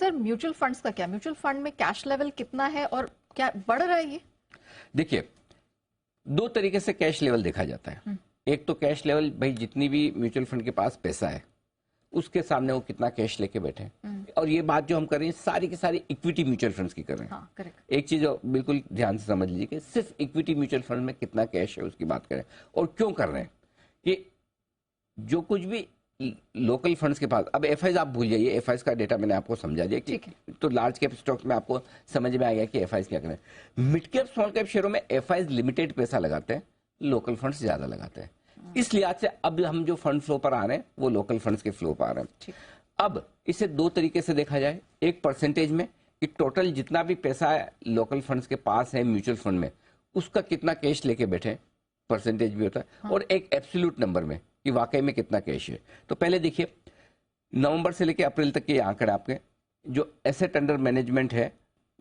Sir mutual funds का क्या, mutual fund में कैश लेवल कितना है और क्या बढ़ रहा है ये? देखिए, दो तरीके से कैश लेवल देखा जाता है। एक तो कैश लेवल, भाई जितनी भी म्यूचुअल फंड के पास पैसा है उसके सामने वो कितना कैश लेके बैठे हैं। और ये बात जो हम कर रहे हैं सारी की सारी इक्विटी म्यूचुअल फंड्स की कर रहे हैं। हाँ, करेक्ट। एक चीज बिल्कुल ध्यान से समझ लीजिए कि सिर्फ इक्विटी म्यूचुअल फंड में कितना कैश है उसकी बात करें। और क्यों कर रहे हैं कि जो कुछ भी लोकल फंड्स के पास, अब एफआईज आप भूल जाइए, एफआईज का डेटा मैंने आपको समझा दिया कि तो लार्ज कैप स्टॉक्स में आपको समझ में आ गया कि एफआईज क्या करें। मिड कैप स्मॉल कैप शेयरों में एफआईज लिमिटेड पैसा लगाते हैं, लोकल फंड्स ज्यादा लगाते हैं। इस लिहाज से अब हम जो फंड फ्लो पर आ रहे हैं वो लोकल फंड्स के फ्लो पर आ रहे हैं। अब इसे दो तरीके से देखा जाए, एक परसेंटेज में कि टोटल जितना भी पैसा लोकल फंड्स के पास है म्यूचुअल फंड में उसका कितना कैश लेके बैठे, परसेंटेज भी होता है। हाँ। और एक एब्सोल्यूट नंबर में कि वाकई में कितना कैश है। तो पहले देखिए, नवंबर से लेकर अप्रैल तक के आंकड़े आपके जो एसेट अंडर मैनेजमेंट है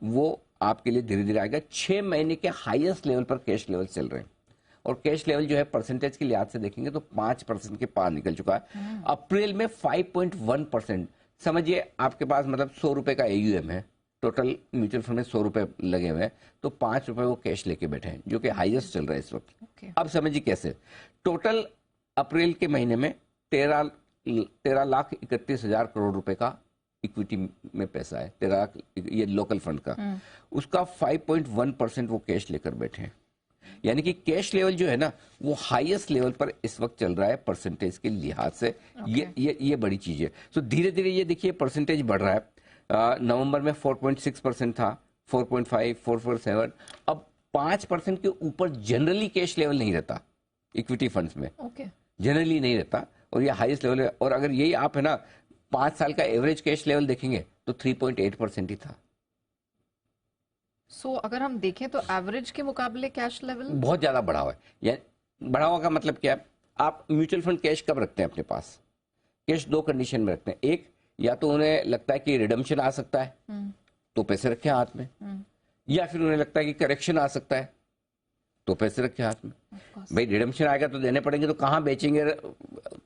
वो आपके लिए धीरे धीरे आएगा। 6 महीने के हाईएस्ट लेवल पर कैश लेवल चल रहे हैं और कैश लेवल जो है परसेंटेज के लिहाज से देखेंगे तो 5% के पार निकल चुका है। अप्रैल में 5.1%, समझिए आपके पास मतलब 100 रुपए का एयूएम है, टोटल म्यूचुअल फंड में 100 रुपए लगे हुए हैं, तो 5 रुपए वो कैश लेके बैठे हैं जो कि हाईएस्ट चल रहा है इस वक्त। अब समझिए कैसे, टोटल अप्रैल के महीने में 13,31,000 करोड़ रुपए का इक्विटी में पैसा है, 13 लाख ये लोकल फंड का, उसका 5.1% वो कैश लेकर बैठे हैं। यानी कि कैश लेवल जो है ना वो हाईएस्ट लेवल पर इस वक्त चल रहा है परसेंटेज के लिहाज से। ये बड़ी चीज है। तो धीरे धीरे ये देखिए परसेंटेज बढ़ रहा है। नवंबर में 4.6% था, 4.5, 4.7, अब 5% के ऊपर जनरली कैश लेवल नहीं रहता इक्विटी फंड्स में। जनरली नहीं रहता और ये हाईएस्ट लेवल है। और अगर यही आप है ना 5 साल का एवरेज कैश लेवल देखेंगे तो 3.8% ही था। अगर हम देखें तो एवरेज के मुकाबले कैश लेवल बहुत ज्यादा बढ़ा हुआ है। बढ़ा हुआ का मतलब क्या है, आप म्यूचुअल फंड कैश कब रखते हैं अपने पास? कैश दो कंडीशन में रखते हैं, एक या तो उन्हें लगता है कि रिडम्पशन आ सकता है तो पैसे रखे हाथ में, या फिर उन्हें लगता है कि करेक्शन आ सकता है तो पैसे रखे हाथ में। भाई रिडम्पशन आएगा तो देने पड़ेंगे, तो कहाँ बेचेंगे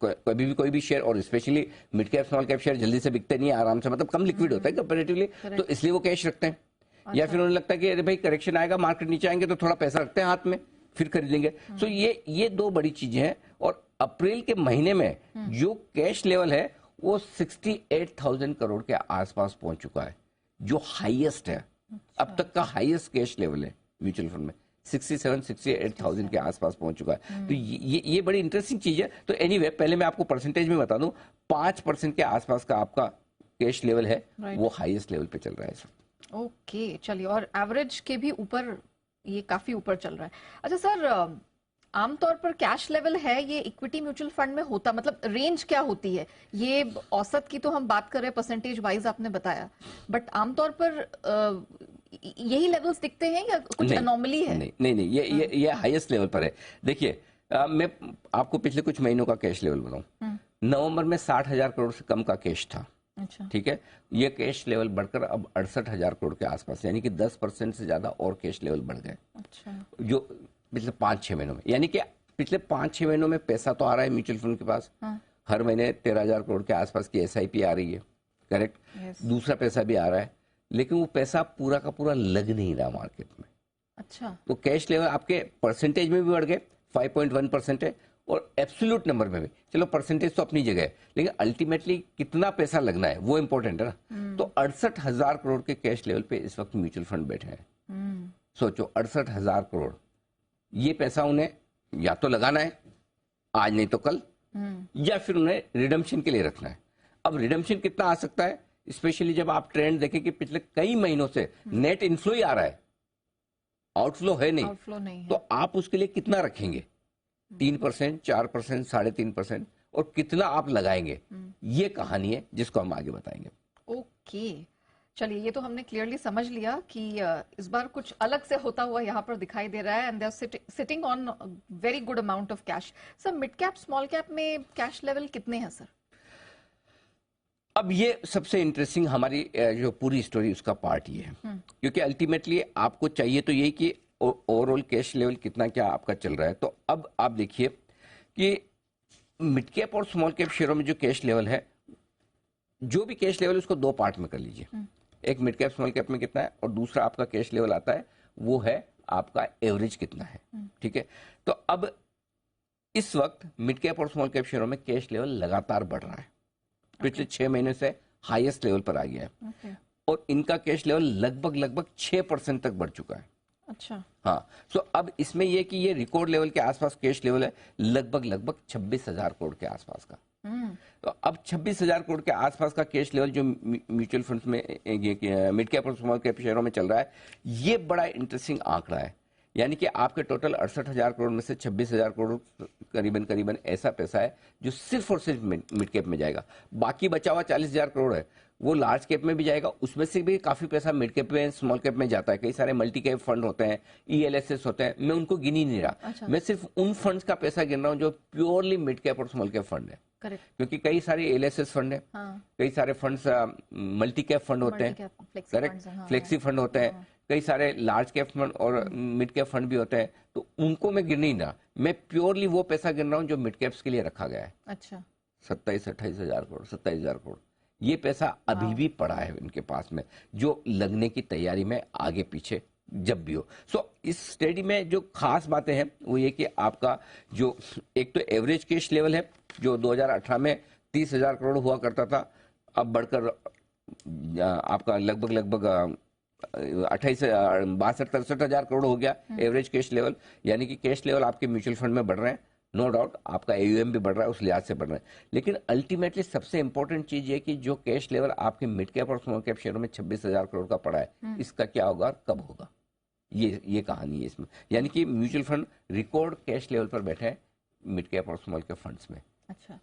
कभी भी कोई भी शेयर, और specially mid cap small cap share जल्दी से बिकते नहीं है, आराम से, मतलब कम लिक्विड होता है कंपेरेटिवली, तो इसलिए वो कैश रखते हैं। या फिर उन्हें लगता है कि अरे भाई करेक्शन आएगा, मार्केट नीचे आएंगे तो थोड़ा पैसा रखते हैं हाथ में, फिर खरीदेंगे। सो ये दो बड़ी चीजें हैं। और अप्रैल के महीने में जो कैश लेवल है वो 68,000 करोड़ के आसपास पहुंच चुका है, जो हाईएस्ट है। अब तक का हाईएस्ट कैश लेवल है म्यूचुअल फंड में, 68,000 के आसपास पहुंच चुका है। तो ये बड़ी इंटरेस्टिंग चीज है। तो एनीवे पहले मैं आपको परसेंटेज में बता दूं, 5% के आसपास का आपका कैश लेवल है, वो हाईएस्ट लेवल पे चल रहा है। ओके, चलिए, और एवरेज के भी ऊपर, ये काफी ऊपर चल रहा है। अच्छा सर, आमतौर पर कैश लेवल है ये इक्विटी म्यूचुअल फंड में होता, मतलब रेंज क्या होती है? ये औसत की तो हम बात कर रहे हैं, परसेंटेज वाइज आपने बताया, बट आमतौर पर यही लेवल्स दिखते हैं या कुछ अनोमली है? नहीं, ये हाईएस्ट लेवल पर है। देखिए, मैं आपको पिछले कुछ महीनों का कैश लेवल बताऊं। नवंबर में 60,000 करोड़ से कम का कैश था। अच्छा। ठीक है, ये कैश लेवल बढ़कर अब 68,000 करोड़ के आसपास, यानी कि 10% से ज्यादा और कैश लेवल बढ़ गए। अच्छा। जो पिछले 5-6 महीनों में, यानी कि पिछले 5-6 महीनों में पैसा तो आ रहा है म्यूचुअल फंड के पास। हाँ। हर महीने 13,000 करोड़ के आसपास की एसआईपी आ रही है, करेक्ट। दूसरा पैसा भी आ रहा है, लेकिन वो पैसा पूरा का पूरा लग नहीं रहा मार्केट में। अच्छा। तो कैश लेवल आपके परसेंटेज में भी बढ़ गए, 5.1% है, और एब्सोल्यूट नंबर में भी। चलो परसेंटेज तो अपनी जगह है, लेकिन अल्टीमेटली कितना पैसा लगना है वो इंपॉर्टेंट है ना। तो 68,000 करोड़ के कैश लेवल पे इस वक्त म्यूचुअल फंड बैठे हैं। सोचो, 68,000 करोड़, ये पैसा उन्हें या तो लगाना है आज नहीं तो कल, या फिर उन्हें रिडम्पशन के लिए रखना है। अब रिडम्पशन कितना आ सकता है, स्पेशली जब आप ट्रेंड देखें कि पिछले कई महीनों से नेट इनफ्लो ही आ रहा है, आउटफ्लो है नहीं, है। तो आप उसके लिए कितना रखेंगे? 3%, 4%, 3.5%, और कितना आप लगाएंगे? ये कहानी है जिसको हम आगे बताएंगे। ओके, चलिए, ये तो हमने क्लियरली समझ लिया कि इस बार कुछ अलग से होता हुआ यहाँ पर दिखाई दे रहा है, and they are sitting on very good amount of cash. Sir, mid cap small cap में कैश लेवल कितने हैं सर? अब ये सबसे इंटरेस्टिंग हमारी जो पूरी स्टोरी उसका पार्ट ये है, क्योंकि अल्टीमेटली आपको चाहिए तो यही कि ओवरऑल कैश लेवल कितना क्या आपका चल रहा है। तो अब आप देखिए कि मिड कैप और स्मॉल कैप शेयरों में जो कैश लेवल है, जो भी कैश लेवल उसको दो पार्ट में कर लीजिए। एक मिड कैप स्मॉल कैप में कितना है और दूसरा आपका कैश लेवल आता है वो है आपका एवरेज कितना है। ठीक है, तो अब इस वक्त मिड कैप और स्मॉल कैप शेयरों में कैश लेवल लगातार बढ़ रहा है, पिछले 6 महीने से हाईएस्ट लेवल पर आ गया है और इनका कैश लेवल लगभग 6% तक बढ़ चुका है। अच्छा, हाँ, सो अब इसमें ये कि ये रिकॉर्ड लेवल के आसपास कैश लेवल है, लगभग 26,000 करोड़ के आसपास का। तो अब 26,000 करोड़ के आसपास का कैश लेवल जो म्यूचुअल फंड्स में मिड कैप और स्मॉल कैप शेयरों में चल रहा है, ये बड़ा इंटरेस्टिंग आंकड़ा है। यानी कि आपके टोटल 68,000 करोड़ में से 26,000 करोड़ करीबन ऐसा पैसा है जो सिर्फ और सिर्फ मिड कैप में जाएगा। बाकी बचा हुआ 40,000 करोड़ है वो लार्ज कैप में भी जाएगा, उसमें से भी काफी पैसा मिड कैप में स्मॉल कैप में जाता है। कई सारे मल्टी कैप फंड होते हैं, ELSS होते हैं, मैं उनको गिन ही नहीं रहा। अच्छा। मैं सिर्फ उन फंड्स का पैसा गिन रहा हूँ जो प्योरली मिड कैप और स्मॉल कैप फंड है। करेक्ट। क्योंकि कई सारे ELSS फंड है, कई सारे फंड्स मल्टी कैप फंड होते हैं, करेक्ट, फ्लेक्सी फंड होते हैं, कई सारे लार्ज कैप फंड और मिड कैप फंड भी होते हैं, तो उनको मैं गिन नहीं रहा। मैं प्योरली वो पैसा गिन रहा हूँ जो मिड कैप्स के लिए रखा गया है। अच्छा, 27-28,000 करोड़, 27,000 करोड़ ये पैसा अभी भी पड़ा है इनके पास में, जो लगने की तैयारी में आगे पीछे जब भी हो। सो इस स्टडी में जो खास बातें हैं वो ये कि आपका जो एक तो एवरेज कैश लेवल है जो 2018 में 30,000 करोड़ हुआ करता था, अब बढ़कर आपका लगभग 62-63,000 करोड़ हो गया एवरेज कैश लेवल। यानी कि कैश लेवल आपके म्यूचुअल फंड में बढ़ रहे हैं, नो डाउट आपका AUM भी बढ़ रहा है, उस लिहाज से बढ़ रहा है। लेकिन अल्टीमेटली सबसे इंपॉर्टेंट चीज ये कि जो कैश लेवल आपके मिड कैप और स्मॉल कैप शेयरों में 26,000 करोड़ का पड़ा है, इसका क्या होगा और कब होगा, ये कहानी है इसमें। यानी कि mutual fund record cash level पर बैठे हैं मिड कैप और स्मॉल कैप फंड्स में। अच्छा,